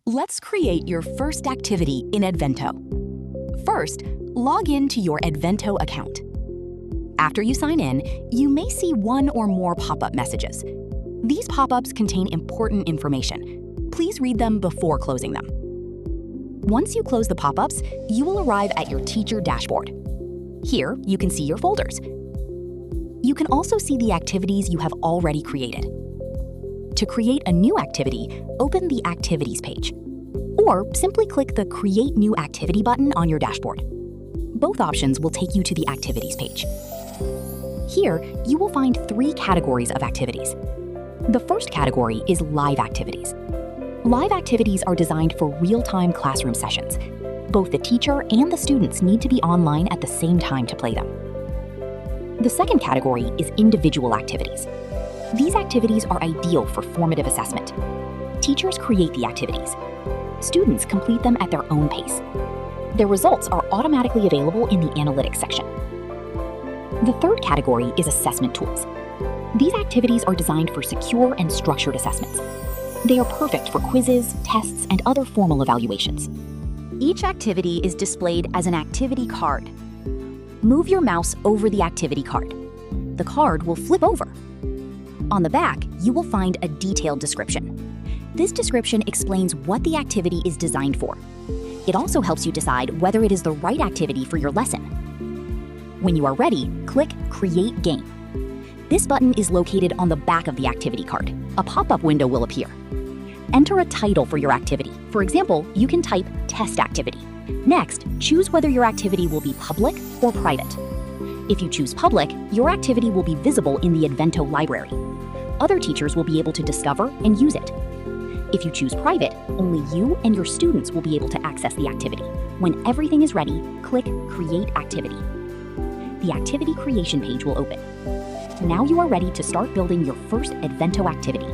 Let's create your first activity in Edvento. First, log in to your Edvento account. After you sign in, you may see one or more pop-up messages. These pop-ups contain important information. Please read them before closing them. Once you close the pop-ups, you will arrive at your teacher dashboard. Here, you can see your folders. You can also see the activities you have already created. To create a new activity, open the Activities page, or simply click the Create New Activity button on your dashboard. Both options will take you to the Activities page. Here, you will find 3 categories of activities. The first category is Live Activities. Live activities are designed for real-time classroom sessions. Both the teacher and the students need to be online at the same time to play them. The second category is Individual Activities. These activities are ideal for formative assessment. Teachers create the activities. Students complete them at their own pace. Their results are automatically available in the Analytics section. The third category is Assessment Tools. These activities are designed for secure and structured assessments. They are perfect for quizzes, tests, and other formal evaluations. Each activity is displayed as an activity card. Move your mouse over the activity card. The card will flip over. On the back, you will find a detailed description. This description explains what the activity is designed for. It also helps you decide whether it is the right activity for your lesson. When you are ready, click Create Game. This button is located on the back of the activity card. A pop-up window will appear. Enter a title for your activity. For example, you can type Test Activity. Next, choose whether your activity will be public or private. If you choose public, your activity will be visible in the Edvento library. Other teachers will be able to discover and use it. If you choose private, only you and your students will be able to access the activity. When everything is ready, click Create Activity. The activity creation page will open. Now you are ready to start building your first Edvento activity.